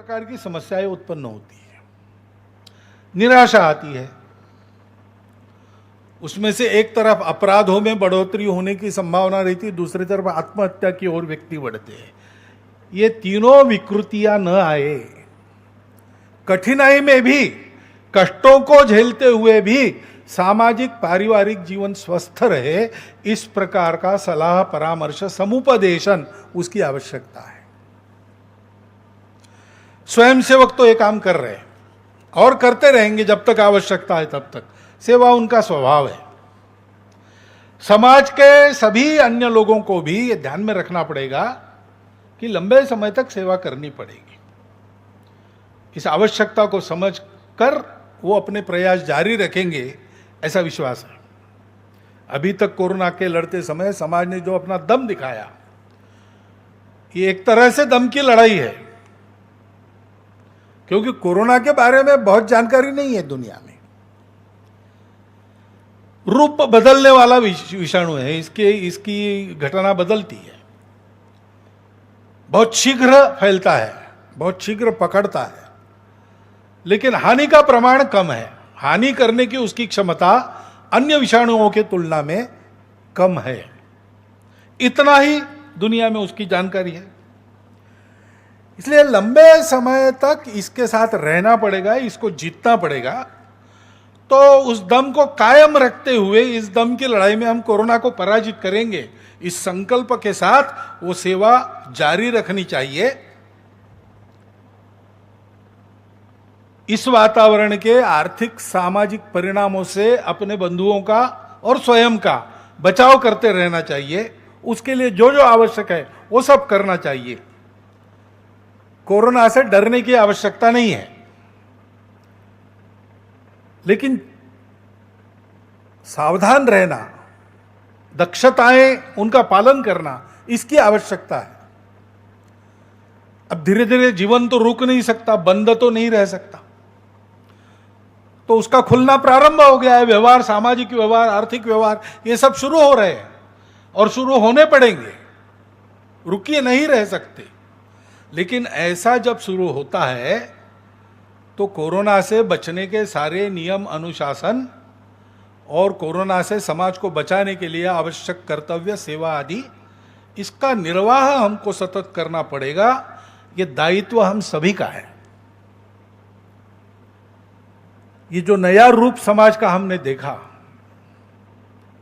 प्रकार की समस्याएं उत्पन्न होती है। निराशा आती है, उसमें से एक तरफ अपराधों में बढ़ोतरी होने की संभावना रहती है, दूसरी तरफ आत्महत्या की ओर व्यक्ति बढ़ते हैं। ये तीनों विकृतियां न आए, कठिनाई में भी, कष्टों को झेलते हुए भी सामाजिक पारिवारिक जीवन स्वस्थ रहे, इस प्रकार का सलाह परामर्श समुपदेशन उसकी आवश्यकता है। स्वयंसेवक तो ये काम कर रहे हैं और करते रहेंगे जब तक आवश्यकता है, तब तक सेवा उनका स्वभाव है। समाज के सभी अन्य लोगों को भी ये ध्यान में रखना पड़ेगा कि लंबे समय तक सेवा करनी पड़ेगी। इस आवश्यकता को समझकर वो अपने प्रयास जारी रखेंगे, ऐसा विश्वास है। अभी तक कोरोना के लड़ते समय समाज ने जो अपना दम दिखाया, ये एक तरह से दम की लड़ाई है, क्योंकि कोरोना के बारे में बहुत जानकारी नहीं है दुनिया में। रूप बदलने वाला विषाणु है, इसकी घटना बदलती है, बहुत शीघ्र फैलता है, बहुत शीघ्र पकड़ता है, लेकिन हानि का प्रमाण कम है। हानि करने की उसकी क्षमता अन्य विषाणुओं के तुलना में कम है। इतना ही दुनिया में उसकी जानकारी है। इसलिए लंबे समय तक इसके साथ रहना पड़ेगा, इसको जीतना पड़ेगा। तो उस दम को कायम रखते हुए इस दम की लड़ाई में हम कोरोना को पराजित करेंगे, इस संकल्प के साथ वो सेवा जारी रखनी चाहिए। इस वातावरण के आर्थिक सामाजिक परिणामों से अपने बंधुओं का और स्वयं का बचाव करते रहना चाहिए। उसके लिए जो जो आवश्यक है वो सब करना चाहिए। कोरोना से डरने की आवश्यकता नहीं है, लेकिन सावधान रहना, दक्षताएं उनका पालन करना, इसकी आवश्यकता है। अब धीरे धीरे जीवन तो रुक नहीं सकता, बंद तो नहीं रह सकता, तो उसका खुलना प्रारंभ हो गया है। व्यवहार, सामाजिक व्यवहार, आर्थिक व्यवहार, ये सब शुरू हो रहे हैं और शुरू होने पड़ेंगे, रुकिए नहीं रह सकते। लेकिन ऐसा जब शुरू होता है तो कोरोना से बचने के सारे नियम अनुशासन और कोरोना से समाज को बचाने के लिए आवश्यक कर्तव्य, सेवा आदि, इसका निर्वाह हमको सतत करना पड़ेगा। ये दायित्व हम सभी का है। ये जो नया रूप समाज का हमने देखा,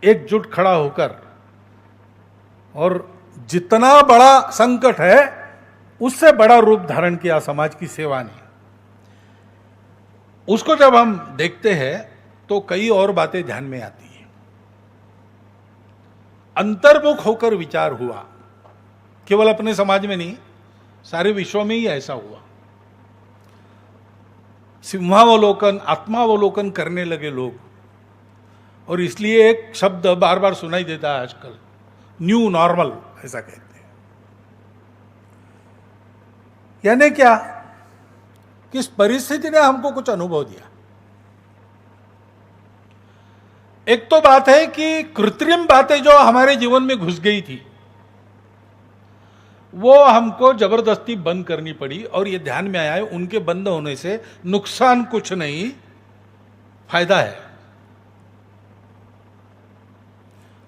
एकजुट खड़ा होकर, और जितना बड़ा संकट है उससे बड़ा रूप धारण किया समाज की सेवा ने, उसको जब हम देखते हैं तो कई और बातें ध्यान में आती हैं। अंतर्मुख होकर विचार हुआ, केवल अपने समाज में नहीं, सारे विश्व में ही ऐसा हुआ। सिंहावलोकन, आत्मावलोकन करने लगे लोग, और इसलिए एक शब्द बार बार सुनाई देता है आजकल, न्यू नॉर्मल, ऐसा कहते हैं। यानी क्या? किस परिस्थिति ने हमको कुछ अनुभव दिया। एक तो बात है कि कृत्रिम बातें जो हमारे जीवन में घुस गई थी, वो हमको जबरदस्ती बंद करनी पड़ी, और ये ध्यान में आया है उनके बंद होने से नुकसान कुछ नहीं, फायदा है।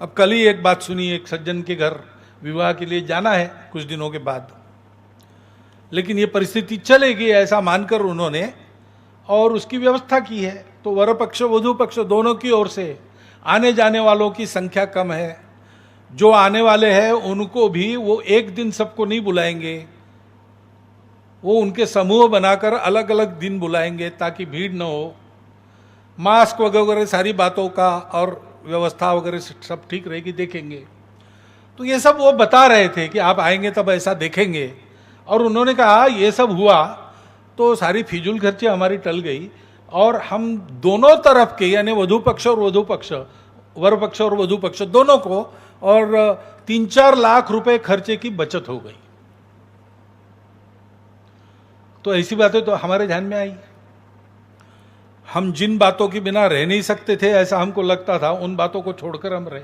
अब कल ही एक बात सुनी, एक सज्जन के घर विवाह के लिए जाना है कुछ दिनों के बाद, लेकिन ये परिस्थिति चलेगी ऐसा मानकर उन्होंने और उसकी व्यवस्था की है। तो वर पक्ष वधू पक्ष दोनों की ओर से आने जाने वालों की संख्या कम है। जो आने वाले हैं उनको भी वो एक दिन सबको नहीं बुलाएंगे, वो उनके समूह बनाकर अलग अलग दिन बुलाएंगे ताकि भीड़ न हो। मास्क वगैरह सारी बातों का और व्यवस्था वगैरह सब ठीक रहेगी, देखेंगे। तो ये सब वो बता रहे थे कि आप आएंगे तब ऐसा देखेंगे। और उन्होंने कहा ये सब हुआ तो सारी फिजूल खर्ची हमारी टल गई, और हम दोनों तरफ के, यानी वधू पक्ष और वधू पक्ष, वर पक्ष और वधू पक्ष दोनों को, और 3-4 लाख रुपए खर्चे की बचत हो गई। तो ऐसी बातें तो हमारे ध्यान में आई। हम जिन बातों के बिना रह नहीं सकते थे, ऐसा हमको लगता था, उन बातों को छोड़कर हम रहे।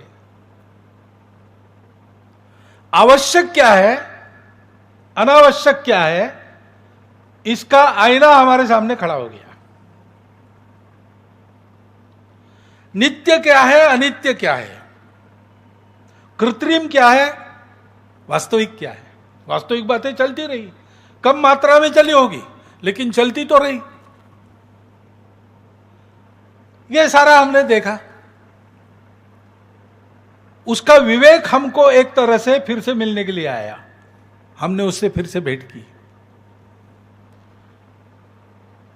आवश्यक क्या है, अनावश्यक क्या है, इसका आईना हमारे सामने खड़ा हो गया। नित्य क्या है, अनित्य क्या है, कृत्रिम क्या है, वास्तविक क्या है। वास्तविक बातें चलती रही, कम मात्रा में चली होगी लेकिन चलती तो रही। ये सारा हमने देखा। उसका विवेक हमको एक तरह से फिर से मिलने के लिए आया, हमने उससे फिर से भेंट की।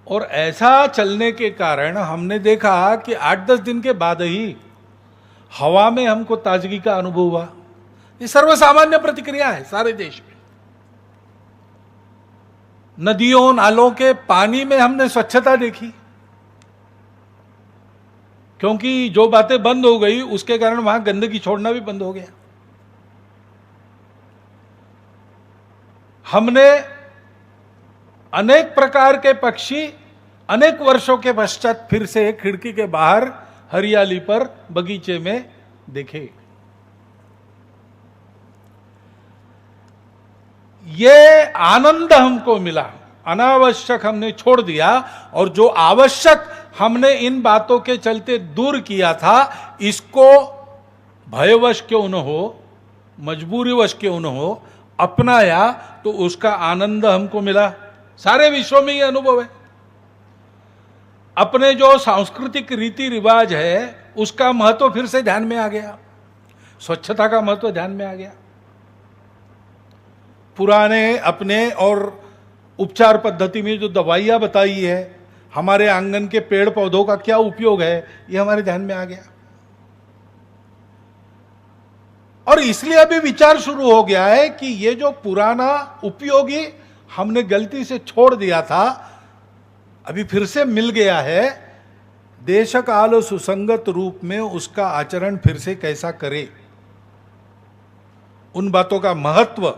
और ऐसा चलने के कारण हमने देखा कि 8-10 दिन के बाद ही हवा में हमको ताजगी का अनुभव हुआ। ये सर्वसामान्य प्रतिक्रिया है सारे देश में। नदियों नालों के पानी में हमने स्वच्छता देखी, क्योंकि जो बातें बंद हो गई उसके कारण वहां गंदगी छोड़ना भी बंद हो गया। हमने अनेक प्रकार के पक्षी अनेक वर्षों के पश्चात फिर से खिड़की के बाहर हरियाली पर बगीचे में देखे। ये आनंद हमको मिला, अनावश्यक हमने छोड़ दिया, और जो आवश्यक हमने इन बातों के चलते दूर किया था, इसको भयवश क्यों न हो, मजबूरीवश क्यों न हो, अपनाया तो उसका आनंद हमको मिला। सारे विश्व में ये अनुभव है। अपने जो सांस्कृतिक रीति रिवाज है उसका महत्व फिर से ध्यान में आ गया, स्वच्छता का महत्व ध्यान में आ गया। पुराने अपने और उपचार पद्धति में जो दवाइयां बताई है, हमारे आंगन के पेड़ पौधों का क्या उपयोग है, ये हमारे ध्यान में आ गया। और इसलिए अभी विचार शुरू हो गया है कि ये जो पुराना उपयोगी हमने गलती से छोड़ दिया था, अभी फिर से मिल गया है। देश काल सुसंगत रूप में उसका आचरण फिर से कैसा करे, उन बातों का महत्व,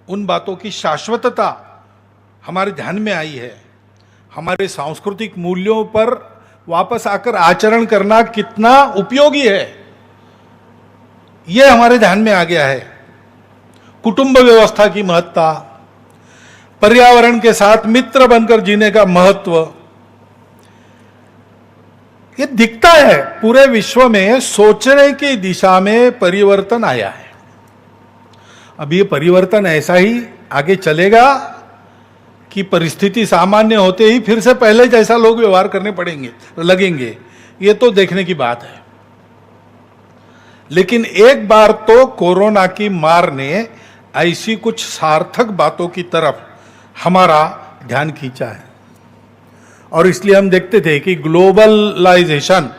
उन बातों की शाश्वतता हमारे ध्यान में आई है। हमारे सांस्कृतिक मूल्यों पर वापस आकर आचरण करना कितना उपयोगी है, यह हमारे ध्यान में आ गया है। कुटुंब व्यवस्था की महत्ता, पर्यावरण के साथ मित्र बनकर जीने का महत्व, ये दिखता है पूरे विश्व में। सोचने की दिशा में परिवर्तन आया है। अब ये परिवर्तन ऐसा ही आगे चलेगा कि परिस्थिति सामान्य होते ही फिर से पहले जैसा लोग व्यवहार करने पड़ेंगे, लगेंगे, ये तो देखने की बात है। लेकिन एक बार तो कोरोना की मार ने ऐसी कुछ सार्थक बातों की तरफ हमारा ध्यान खींचा है। और इसलिए हम देखते थे कि ग्लोबलाइजेशन,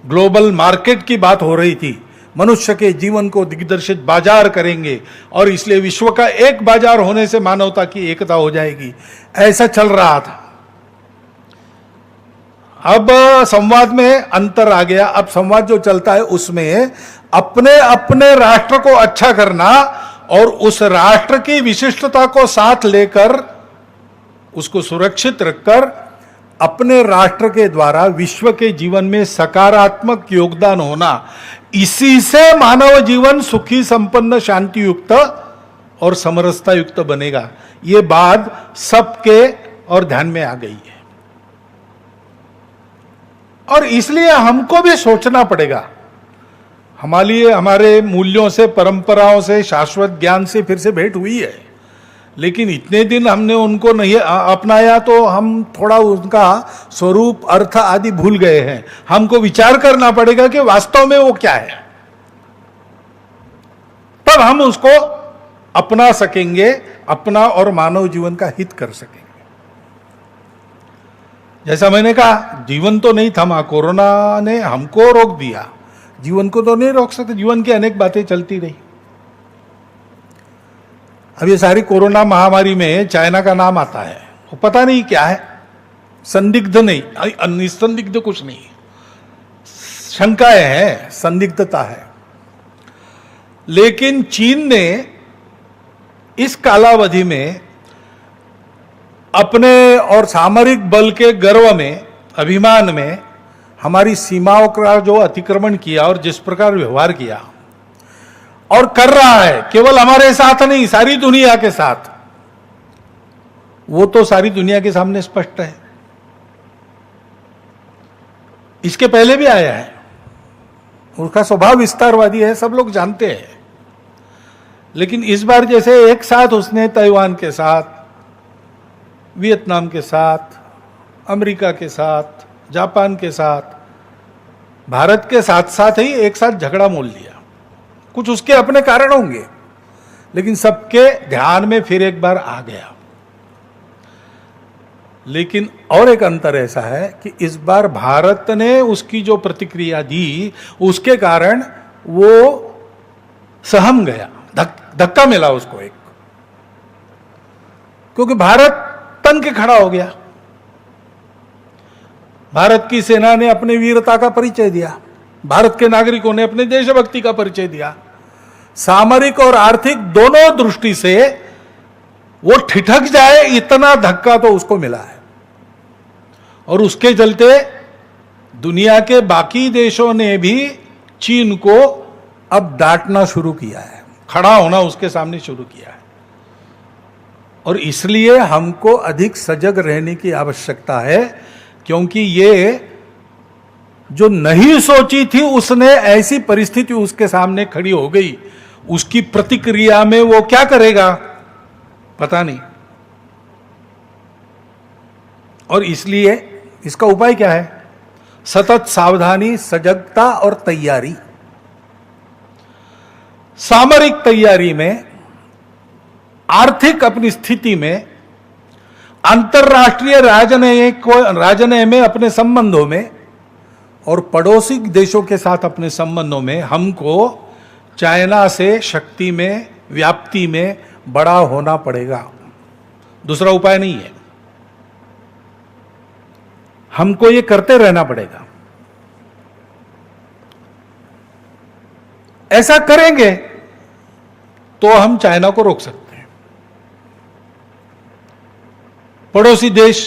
ग्लोबल मार्केट की बात हो रही थी। मनुष्य के जीवन को दिग्दर्शित बाजार करेंगे और इसलिए विश्व का एक बाजार होने से मानवता की एकता हो जाएगी, ऐसा चल रहा था। अब संवाद में अंतर आ गया। अब संवाद जो चलता है उसमें अपने अपने राष्ट्र को अच्छा करना और उस राष्ट्र की विशिष्टता को साथ लेकर उसको सुरक्षित रखकर अपने राष्ट्र के द्वारा विश्व के जीवन में सकारात्मक योगदान होना, इसी से मानव जीवन सुखी, संपन्न, शांति युक्त और समरसता युक्त बनेगा। ये बात सबके और ध्यान में आ गई है। और इसलिए हमको भी सोचना पड़ेगा। हमारे मूल्यों से, परंपराओं से, शाश्वत ज्ञान से फिर से भेंट हुई है, लेकिन इतने दिन हमने उनको नहीं अपनाया तो हम थोड़ा उनका स्वरूप, अर्थ आदि भूल गए हैं। हमको विचार करना पड़ेगा कि वास्तव में वो क्या है, तब हम उसको अपना सकेंगे, अपना और मानव जीवन का हित कर सकेंगे। जैसा मैंने कहा, जीवन तो नहीं थमा, कोरोना ने हमको रोक दिया, जीवन को तो नहीं रोक सकते। जीवन की अनेक बातें चलती रही। अब ये सारी कोरोना महामारी में चाइना का नाम आता है, वो पता नहीं क्या है, संदिग्ध नहीं, निसंदिग्ध कुछ नहीं, शंकाएं हैं, संदिग्धता है। लेकिन चीन ने इस कालावधि में अपने और सामरिक बल के गर्व में, अभिमान में हमारी सीमाओं का जो अतिक्रमण किया और जिस प्रकार व्यवहार किया और कर रहा है, केवल हमारे साथ नहीं, सारी दुनिया के साथ, वो तो सारी दुनिया के सामने स्पष्ट है, इसके पहले भी आया है, उसका स्वभाव विस्तारवादी है, सब लोग जानते हैं। लेकिन इस बार जैसे एक साथ उसने ताइवान के साथ, वियतनाम के साथ, अमेरिका के साथ, जापान के साथ, भारत के साथ साथ ही एक साथ झगड़ा मोल लिया। कुछ उसके अपने कारण होंगे, लेकिन सबके ध्यान में फिर एक बार आ गया। लेकिन और एक अंतर ऐसा है कि इस बार भारत ने उसकी जो प्रतिक्रिया दी, उसके कारण वो सहम गया, धक्का मिला उसको एक, क्योंकि भारत तन के खड़ा हो गया। भारत की सेना ने अपने वीरता का परिचय दिया, भारत के नागरिकों ने अपने देशभक्ति का परिचय दिया। सामरिक और आर्थिक दोनों दृष्टि से वो ठिठक जाए इतना धक्का तो उसको मिला है, और उसके चलते दुनिया के बाकी देशों ने भी चीन को अब डांटना शुरू किया है, खड़ा होना उसके सामने शुरू किया है। और इसलिए हमको अधिक सजग रहने की आवश्यकता है, क्योंकि ये जो नहीं सोची थी उसने ऐसी परिस्थिति उसके सामने खड़ी हो गई, उसकी प्रतिक्रिया में वो क्या करेगा पता नहीं। और इसलिए इसका उपाय क्या है? सतत सावधानी, सजगता और तैयारी। सामरिक तैयारी में, आर्थिक अपनी स्थिति में, अंतर्राष्ट्रीय राजनय में, अपने संबंधों में, और पड़ोसी देशों के साथ अपने संबंधों में हमको चाइना से शक्ति में, व्याप्ति में बड़ा होना पड़ेगा। दूसरा उपाय नहीं है, हमको ये करते रहना पड़ेगा। ऐसा करेंगे तो हम चाइना को रोक सकते हैं। पड़ोसी देश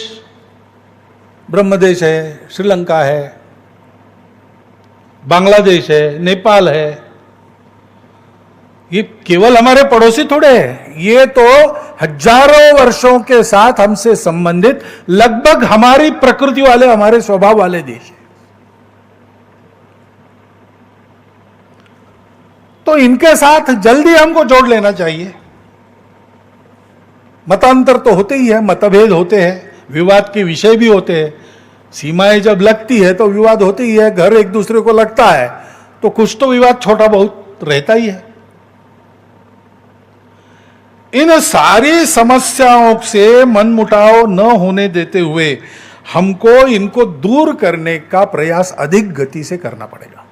ब्रह्मदेश है, श्रीलंका है, बांग्लादेश है, नेपाल है, ये केवल हमारे पड़ोसी थोड़े हैं, ये तो हजारों वर्षों के साथ हमसे संबंधित, लगभग हमारी प्रकृति वाले, हमारे स्वभाव वाले देश हैं। तो इनके साथ जल्दी हमको जोड़ लेना चाहिए। मतांतर तो होते ही है, मतभेद होते हैं, विवाद के विषय भी होते हैं, सीमाएं जब लगती है तो विवाद होते ही है, घर एक दूसरे को लगता है तो कुछ तो विवाद छोटा बहुत रहता ही है। इन सारी समस्याओं से मनमुटाव न होने देते हुए हमको इनको दूर करने का प्रयास अधिक गति से करना पड़ेगा,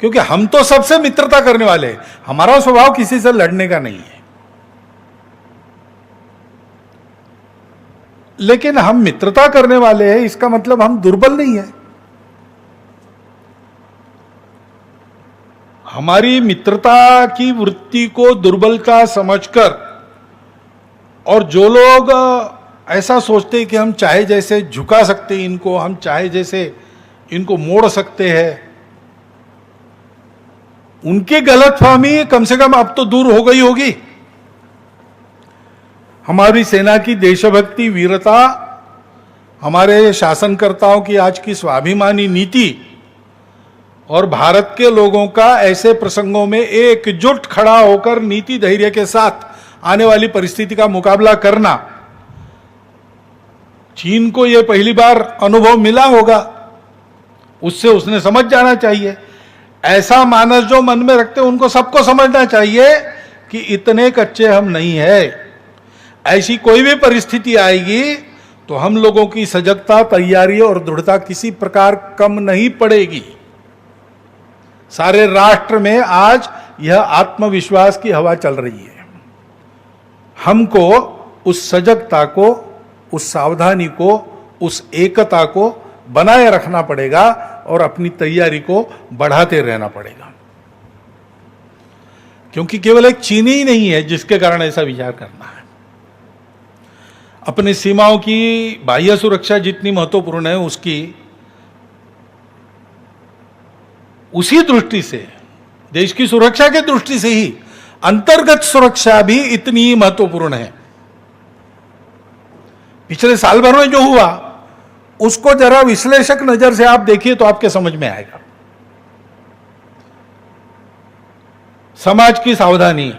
क्योंकि हम तो सबसे मित्रता करने वाले हैं, हमारा स्वभाव किसी से लड़ने का नहीं है। लेकिन हम मित्रता करने वाले हैं, इसका मतलब हम दुर्बल नहीं है। हमारी मित्रता की वृत्ति को दुर्बलता समझकर, और जो लोग ऐसा सोचते हैं कि हम चाहे जैसे झुका सकते हैं इनको, हम चाहे जैसे इनको मोड़ सकते हैं, उनकी गलतफहमी कम से कम अब तो दूर हो गई होगी। हमारी सेना की देशभक्ति, वीरता, हमारे शासनकर्ताओं की आज की स्वाभिमानी नीति और भारत के लोगों का ऐसे प्रसंगों में एकजुट खड़ा होकर नीति धैर्य के साथ आने वाली परिस्थिति का मुकाबला करना, चीन को यह पहली बार अनुभव मिला होगा, उससे उसने समझ जाना चाहिए। ऐसा मानस जो मन में रखते उनको सबको समझना चाहिए कि इतने कच्चे हम नहीं है। ऐसी कोई भी परिस्थिति आएगी तो हम लोगों की सजगता, तैयारी और दृढ़ता किसी प्रकार कम नहीं पड़ेगी। सारे राष्ट्र में आज यह आत्मविश्वास की हवा चल रही है। हमको उस सजगता को, उस सावधानी को, उस एकता को बनाए रखना पड़ेगा और अपनी तैयारी को बढ़ाते रहना पड़ेगा, क्योंकि केवल एक चीन ही नहीं है जिसके कारण ऐसा विचार करना है। अपनी सीमाओं की बाह्य सुरक्षा जितनी महत्वपूर्ण है, उसी दृष्टि से, देश की सुरक्षा की दृष्टि से ही अंतर्गत सुरक्षा भी इतनी महत्वपूर्ण है। पिछले साल भर में जो हुआ उसको जरा विश्लेषक नजर से आप देखिए तो आपके समझ में आएगा। समाज की सावधानी,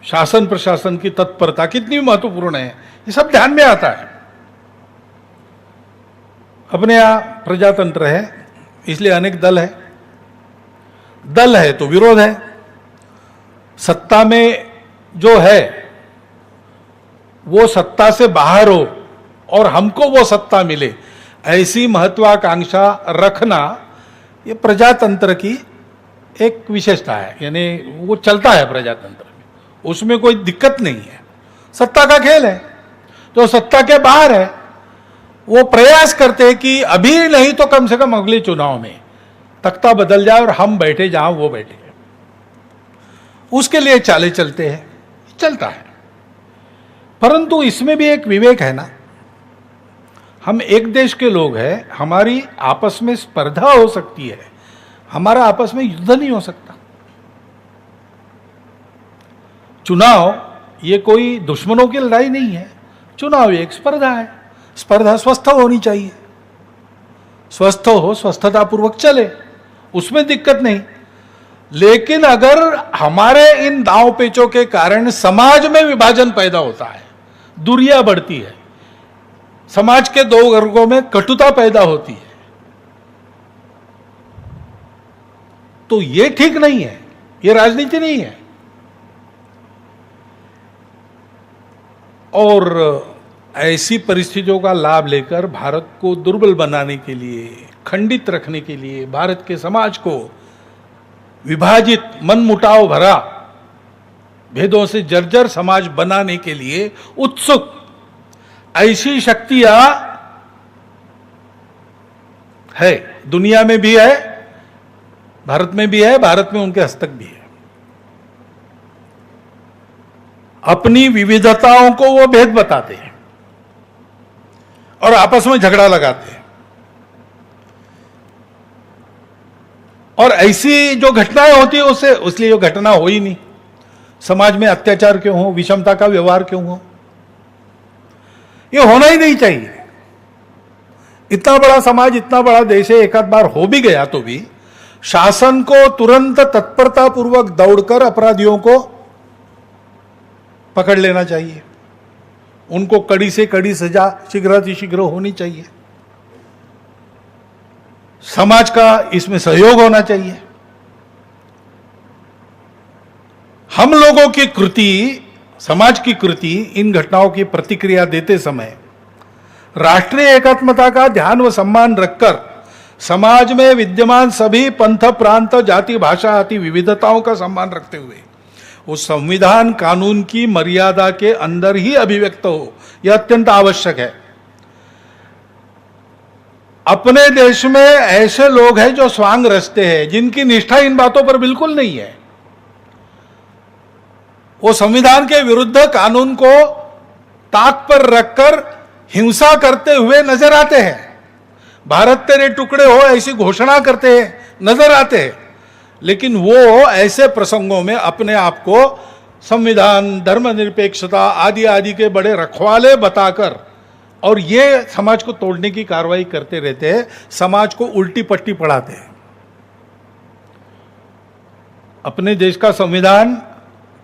शासन प्रशासन की तत्परता कितनी महत्वपूर्ण है, ये सब ध्यान में आता है। अपने यहां प्रजातंत्र है, इसलिए अनेक दल है। दल है तो विरोध है। सत्ता में जो है वो सत्ता से बाहर हो और हमको वो सत्ता मिले, ऐसी महत्वाकांक्षा रखना ये प्रजातंत्र की एक विशेषता है। यानी वो चलता है प्रजातंत्र में, उसमें कोई दिक्कत नहीं है। सत्ता का खेल है। तो सत्ता के बाहर है वो प्रयास करते हैं कि अभी नहीं तो कम से कम अगले चुनाव में तख्ता बदल जाए और हम बैठे जहां वो बैठे, उसके लिए चाले चलते हैं, चलता है। परंतु इसमें भी एक विवेक है ना। हम एक देश के लोग हैं, हमारी आपस में स्पर्धा हो सकती है, हमारा आपस में युद्ध नहीं हो सकता। चुनाव ये कोई दुश्मनों की लड़ाई नहीं है, चुनाव एक स्पर्धा है। स्पर्धा स्वस्थ होनी चाहिए, स्वस्थ हो, स्वस्थता पूर्वक चले, उसमें दिक्कत नहीं। लेकिन अगर हमारे इन दांव पेचों के कारण समाज में विभाजन पैदा होता है, दूरियां बढ़ती है, समाज के दो वर्गों में कटुता पैदा होती है, तो ये ठीक नहीं है, ये राजनीति नहीं है। और ऐसी परिस्थितियों का लाभ लेकर भारत को दुर्बल बनाने के लिए, खंडित रखने के लिए, भारत के समाज को विभाजित, मनमुटाव भरा, भेदों से जर्जर समाज बनाने के लिए उत्सुक ऐसी शक्तियां है, दुनिया में भी है, भारत में भी है, भारत में उनके हस्तक भी है। अपनी विविधताओं को वो भेद बताते हैं और आपस में झगड़ा लगाते हैं। और ऐसी जो घटनाएं होती है उससे, इसलिए जो घटना हो ही नहीं। समाज में अत्याचार क्यों हो, विषमता का व्यवहार क्यों हो, ये होना ही नहीं चाहिए। इतना बड़ा समाज, इतना बड़ा देश है, एक आध बार हो भी गया तो भी शासन को तुरंत तत्परता पूर्वक दौड़कर अपराधियों को पकड़ लेना चाहिए, उनको कड़ी से कड़ी सजा शीघ्र होनी चाहिए। समाज का इसमें सहयोग होना चाहिए। हम लोगों की कृति, समाज की कृति इन घटनाओं की प्रतिक्रिया देते समय राष्ट्रीय एकात्मता का ध्यान व सम्मान रखकर समाज में विद्यमान सभी पंथ, प्रांत, जाति, भाषा आदि विविधताओं का सम्मान रखते हुए उस संविधान कानून की मर्यादा के अंदर ही अभिव्यक्त हो, यह अत्यंत आवश्यक है। अपने देश में ऐसे लोग हैं जो स्वांग रचते हैं, जिनकी निष्ठा इन बातों पर बिल्कुल नहीं है। वो संविधान के विरुद्ध कानून को ताक पर रखकर हिंसा करते हुए नजर आते हैं, भारत तेरे टुकड़े हो ऐसी घोषणा करते हैं, नजर आते हैं। लेकिन वो ऐसे प्रसंगों में अपने आप को संविधान, धर्मनिरपेक्षता आदि आदि के बड़े रखवाले बताकर और ये समाज को तोड़ने की कार्रवाई करते रहते हैं, समाज को उल्टी पट्टी पढ़ाते हैं। अपने देश का संविधान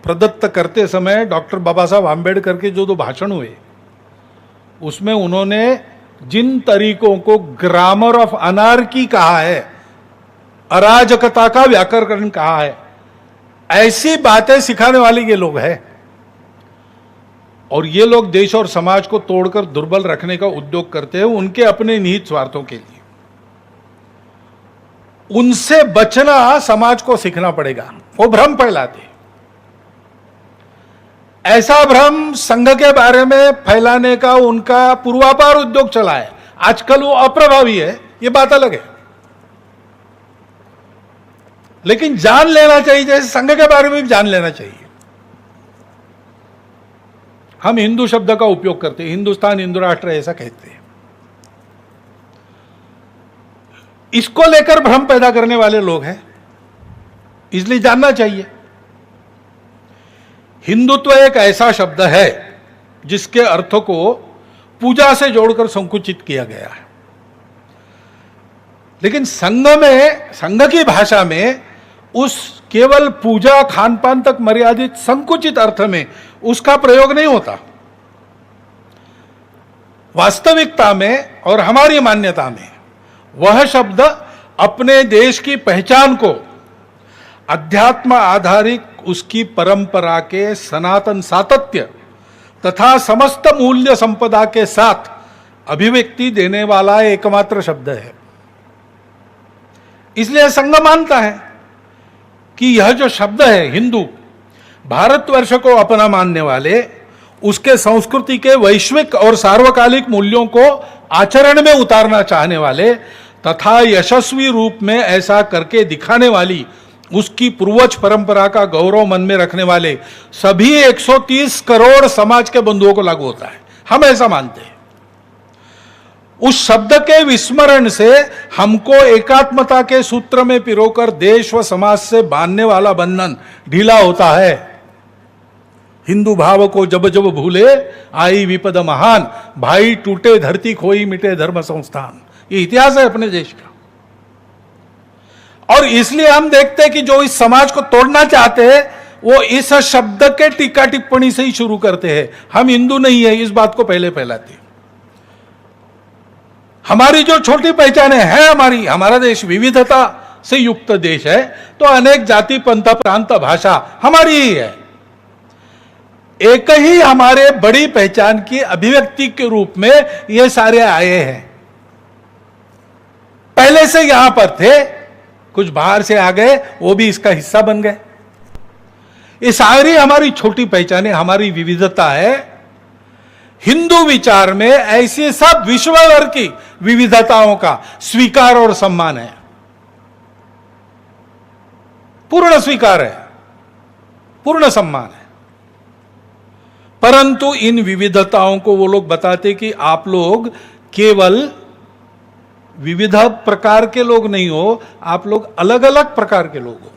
प्रदत्त करते समय डॉक्टर बाबा साहब आम्बेडकर के जो दो भाषण हुए, उसमें उन्होंने जिन तरीकों को ग्रामर ऑफ अनार्की कहा है, अराजकता का व्याकरण कहा है, ऐसी बातें सिखाने वाले ये लोग हैं। और ये लोग देश और समाज को तोड़कर दुर्बल रखने का उद्योग करते हैं, उनके अपने निहित स्वार्थों के लिए। उनसे बचना समाज को सीखना पड़ेगा। वो भ्रम फैलाते, ऐसा भ्रम संघ के बारे में फैलाने का उनका पूर्वापार उद्योग चला है। आजकल वो अप्रभावी है, ये बात अलग है, लेकिन जान लेना चाहिए, जैसे संघ के बारे में भी जान लेना चाहिए। हम हिंदू शब्द का उपयोग करते हैं, हिंदुस्तान हिंदू राष्ट्र ऐसा कहते हैं। इसको लेकर भ्रम पैदा करने वाले लोग हैं, इसलिए जानना चाहिए। हिंदुत्व एक ऐसा शब्द है जिसके अर्थ को पूजा से जोड़कर संकुचित किया गया है, लेकिन संघ की भाषा में उस केवल पूजा खान पान तक मर्यादित संकुचित अर्थ में उसका प्रयोग नहीं होता। वास्तविकता में और हमारी मान्यता में वह शब्द अपने देश की पहचान को अध्यात्म आधारित उसकी परंपरा के सनातन सातत्य तथा समस्त मूल्य संपदा के साथ अभिव्यक्ति देने वाला एकमात्र शब्द है। इसलिए संघ मानता है कि यह जो शब्द है हिंदू, भारतवर्ष को अपना मानने वाले, उसके संस्कृति के वैश्विक और सार्वकालिक मूल्यों को आचरण में उतारना चाहने वाले तथा यशस्वी रूप में ऐसा करके दिखाने वाली उसकी पूर्वज परंपरा का गौरव मन में रखने वाले सभी 130 करोड़ समाज के बंधुओं को लागू होता है। हम ऐसा मानते हैं। उस शब्द के विस्मरण से हमको एकात्मता के सूत्र में पिरोकर देश व समाज से बांधने वाला बंधन ढीला होता है। हिंदू भाव को जब जब भूले आई विपद महान, भाई टूटे धरती खोई मिटे धर्म संस्थान। ये इतिहास है अपने देश का। और इसलिए हम देखते हैं कि जो इस समाज को तोड़ना चाहते हैं वो इस शब्द के टीका टिप्पणी से ही शुरू करते हैं। हम हिंदू नहीं है इस बात को पहले फैलाते हैं। हमारी जो छोटी पहचान है, हमारा देश विविधता से युक्त देश है, तो अनेक जाति पंथ प्रांत भाषा हमारी ही है। एक ही हमारे बड़ी पहचान की अभिव्यक्ति के रूप में ये सारे आए हैं। पहले से यहां पर थे, कुछ बाहर से आ गए, वो भी इसका हिस्सा बन गए। ये सारी हमारी छोटी पहचानें, हमारी विविधता है। हिंदू विचार में ऐसी सब विश्व भर की विविधताओं का स्वीकार और सम्मान है, पूर्ण स्वीकार है, पूर्ण सम्मान है। परंतु इन विविधताओं को वो लोग बताते कि आप लोग केवल विविध प्रकार के लोग नहीं हो, आप लोग अलग अलग प्रकार के लोग हो।